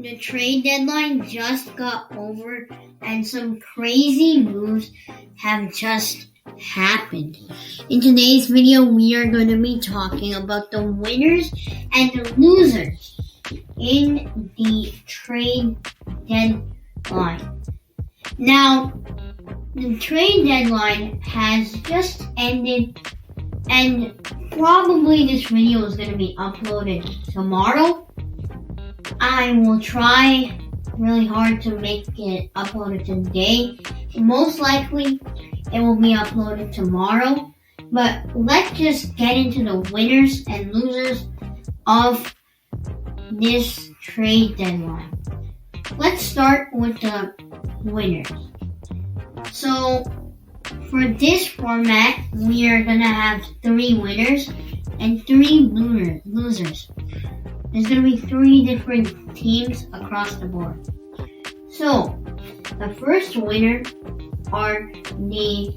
the trade deadline just got over and some crazy moves have just happened. In today's video, we are going to be talking about the winners and the losers in the trade deadline. Now, the trade deadline has just ended, and probably this video is going to be uploaded tomorrow. I will try really hard to make it uploaded today. Most likely, it will be uploaded tomorrow. But let's just get into the winners and losers of this trade deadline. Let's start with the winners. So, for this format, we are going to have 3 winners and 3 losers. There's going to be 3 different teams across the board. So, the first winner are the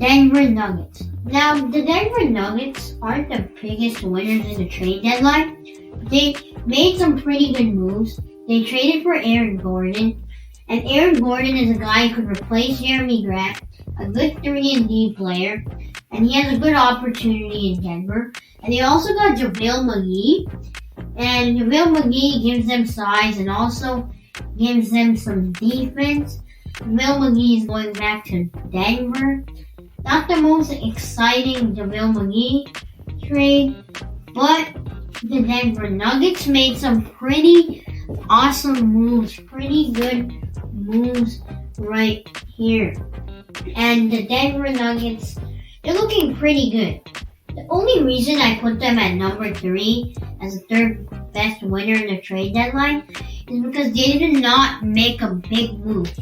Denver Nuggets. Now, the Denver Nuggets aren't the biggest winners in the trade deadline. They made some pretty good moves. They traded for Aaron Gordon. And Aaron Gordon is a guy who could replace Jeremy Grant, a good 3-and-D player, and he has a good opportunity in Denver. And they also got JaVale McGee, and JaVale McGee gives them size and also gives them some defense. JaVale McGee is going back to Denver. Not the most exciting JaVale McGee trade, but the Denver Nuggets made some pretty awesome moves, pretty good moves right here. And the Denver Nuggets, they're looking pretty good. The only reason I put them at number 3 as the third best winner in the trade deadline is because they did not make a big move.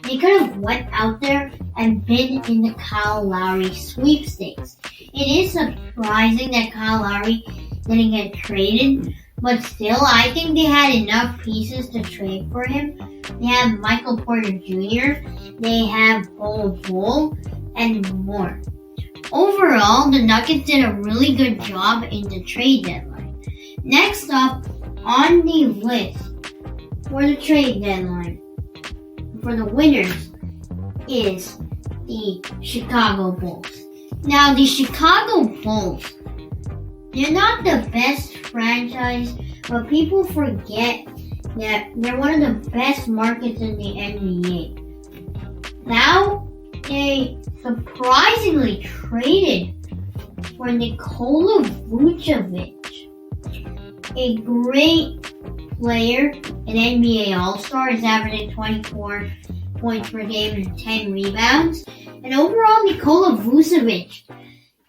They could have went out there and been in the Kyle Lowry sweepstakes. It is surprising that Kyle Lowry didn't get traded, but still, I think they had enough pieces to trade for him. They have Michael Porter Jr., they have Bol, and more. Overall, the Nuggets did a really good job in the trade deadline. Next up on the list for the trade deadline, for the winners, is the Chicago Bulls. Now, the Chicago Bulls, they're not the best franchise, but people forget that they're one of the best markets in the NBA. Now, they surprisingly traded for Nikola Vucevic, a great player, an NBA All-Star. He's averaging 24 points per game and 10 rebounds. And overall, Nikola Vucevic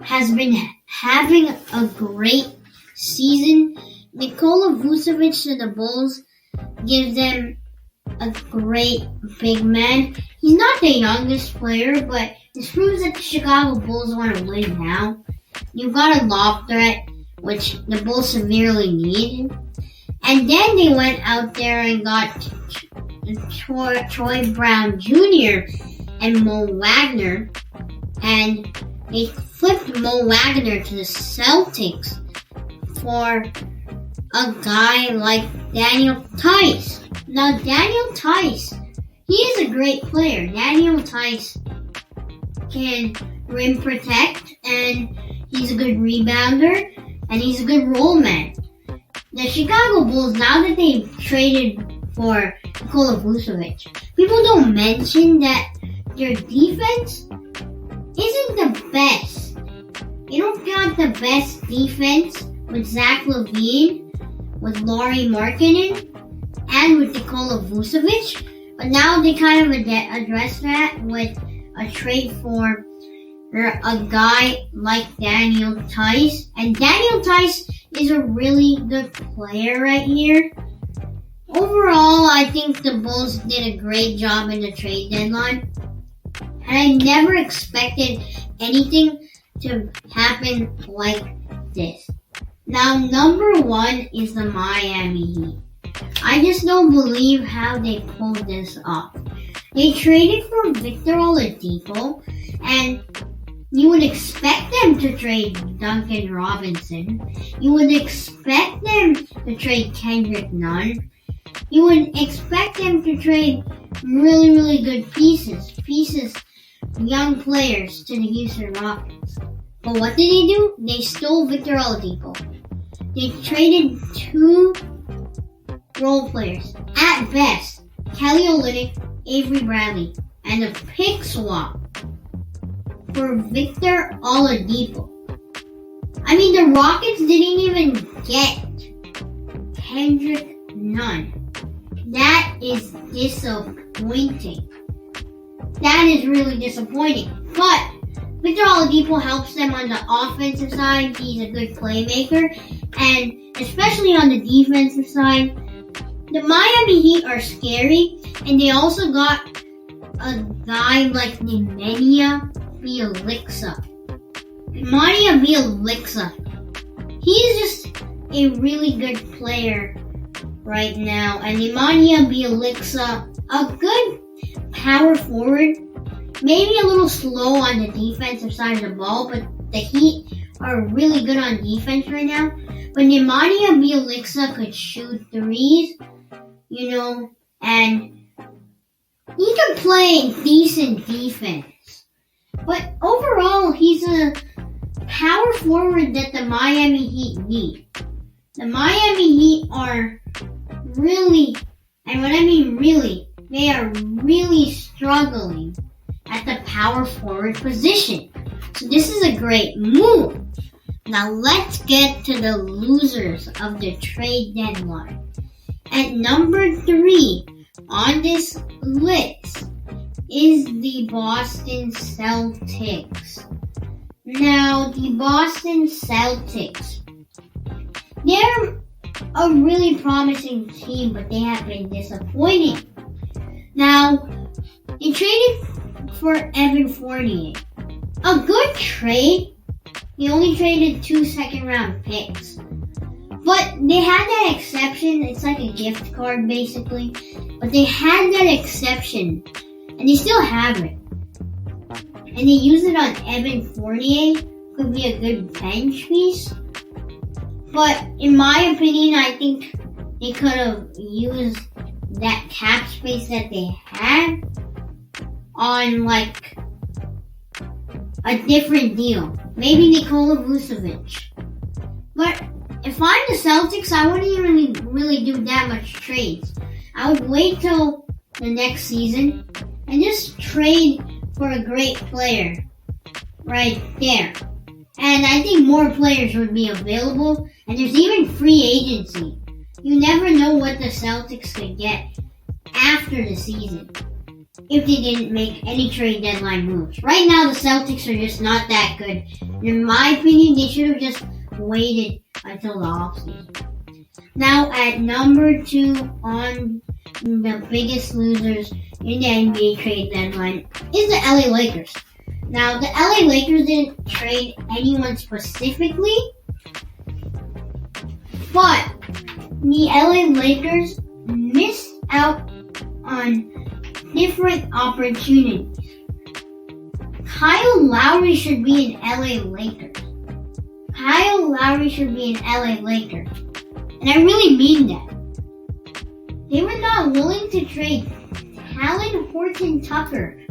has been having a great season. Nikola Vucevic to the Bulls gives them a great big man. He's not the youngest player, but this proves that the Chicago Bulls want to win now. You've got a lob threat, which the Bulls severely need. And then they went out there and got Troy Brown Jr. and Mo Wagner. And they flipped Mo Wagner to the Celtics for a guy like Daniel Theis. Now, Daniel Theis, he is a great player. Daniel Theis can rim protect, and he's a good rebounder, and he's a good roll man. The Chicago Bulls, now that they've traded for Nikola Vucevic, people don't mention that their defense isn't the best. You don't got the best defense with Zach LaVine, with Lauri Markkanen, and with Nikola Vucevic, but now they kind of address that with a trade for a guy like Daniel Theis. And Daniel Theis is a really good player right here. Overall, I think the Bulls did a great job in the trade deadline. And I never expected anything to happen like this. Now, number 1 is the Miami Heat. I just don't believe how they pulled this off. They traded for Victor Oladipo, and you would expect them to trade Duncan Robinson. You would expect them to trade Kendrick Nunn. You would expect them to trade really, really good pieces, young players to the Houston Rockets. But what did they do? They stole Victor Oladipo. They traded 2 role players, at best, Kelly Olynyk, Avery Bradley, and a pick swap for Victor Oladipo. I mean, the Rockets didn't even get Kendrick Nunn. That is disappointing. That is really disappointing. But Victor Oladipo helps them on the offensive side. He's a good playmaker. And especially on the defensive side, the Miami Heat are scary. And they also got a guy like Nemanja Bjelica. Nemanja Bjelica. He's just a really good player right now. And Nemanja Bjelica, a good power forward. Maybe a little slow on the defensive side of the ball, but the Heat are really good on defense right now. But Nemanja Bjelica could shoot threes, and he can play decent defense. But overall, he's a power forward that the Miami Heat need. The Miami Heat are really, and when I mean really, they are really struggling at the power forward position. So this is a great move. Now let's get to the losers of the trade deadline. At number 3 on this list is the Boston Celtics. Now, the Boston Celtics, they're a really promising team, but they have been disappointing. Now, they traded for Evan Fournier. A good trade. He only traded 2 second-round picks. But they had that exception. It's like a gift card, basically. But they had that exception. And they still have it. And they use it on Evan Fournier. Could be a good bench piece. But in my opinion, I think they could have used that cap space that they had on like a different deal. Maybe Nikola Vucevic. But if I'm the Celtics, I wouldn't really do that much trades. I would wait till the next season and just trade for a great player right there. And I think more players would be available. And there's even free agency. You never know what the Celtics could get after the season if they didn't make any trade deadline moves. Right now, the Celtics are just not that good. In my opinion, they should have just waited until the offseason. Now, at number 2 on the biggest losers in the NBA trade deadline is the LA Lakers. Now, the LA Lakers didn't trade anyone specifically, but the LA Lakers missed out on different opportunities. Kyle Lowry should be an LA Laker. Kyle Lowry should be an LA Laker. And I really mean that. They were not willing to trade Talen Horton-Tucker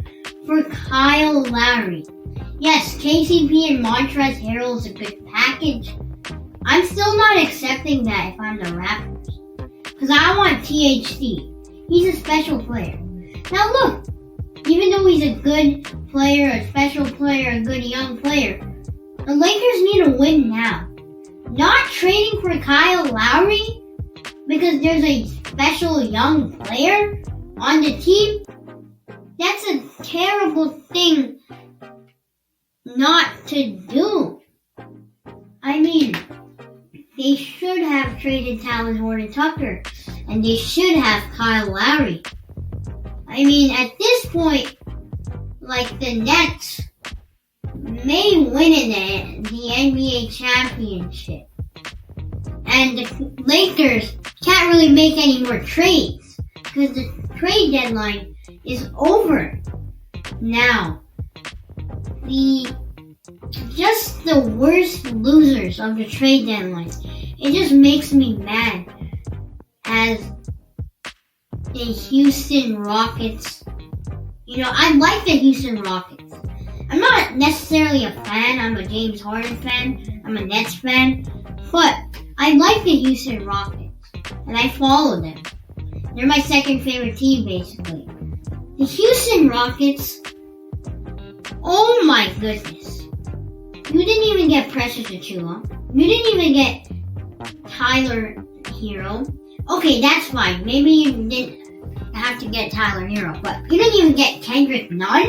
for Kyle Lowry. Yes, KCP and Montrezl Harrell is a good package. I'm still not accepting that if I'm the Raptors. Because I want THT. He's a special player. Now look, even though he's a good player, a special player, a good young player, the Lakers need to win now. Not trading for Kyle Lowry because there's a special young player on the team, that's a terrible thing not to do. I mean, they should have traded Talen Horton-Tucker, and they should have Kyle Lowry. I mean, at this point, like the Nets may win in the NBA championship. And the Lakers can't really make any more trades because the trade deadline is over now. Just the worst losers of the trade deadline. It just makes me mad as the Houston Rockets. I like the Houston Rockets. I'm not necessarily a fan. I'm a James Harden fan. I'm a Nets fan. But I like the Houston Rockets. And I follow them. They're my second favorite team, basically. The Houston Rockets. Oh my goodness. You didn't even get Precious Achua. You didn't even get Tyler Hero. Okay, that's fine. Maybe you didn't have to get Tyler Hero, but you didn't even get Kendrick Nunn.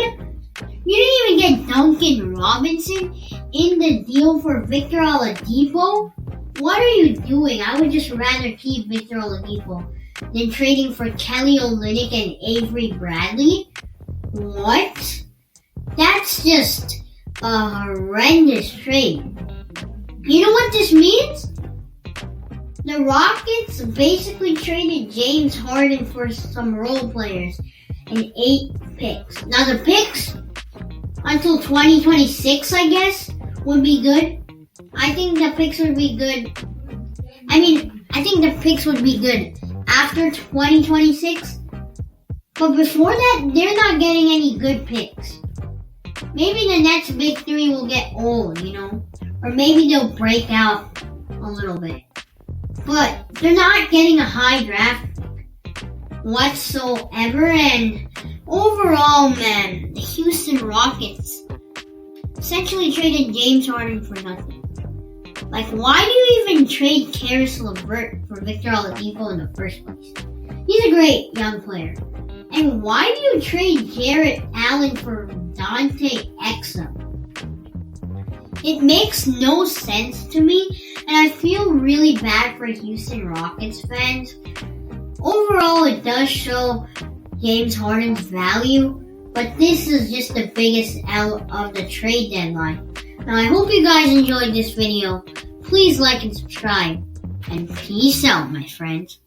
You didn't even get Duncan Robinson in the deal for Victor Oladipo. What are you doing? I would just rather keep Victor Oladipo than trading for Kelly Olynyk and Avery Bradley. What? That's just a horrendous trade. You know what this means? The Rockets basically traded James Harden for some role players and 8 picks. Now the picks until 2026, I guess, would be good. I think the picks would be good. I think the picks would be good after 2026. But before that, they're not getting any good picks. Maybe the next big 3 will get old, Or maybe they'll break out a little bit. But they're not getting a high draft pick whatsoever. And overall, man, the Houston Rockets essentially traded James Harden for nothing. Like, why do you even trade Karis LeVert for Victor Oladipo in the first place? He's a great young player. And why do you trade Jarrett Allen for Dante Exum? It makes no sense to me, and I feel really bad for Houston Rockets fans. Overall, it does show James Harden's value, but this is just the biggest L of the trade deadline. Now, I hope you guys enjoyed this video. Please like and subscribe, and peace out, my friends.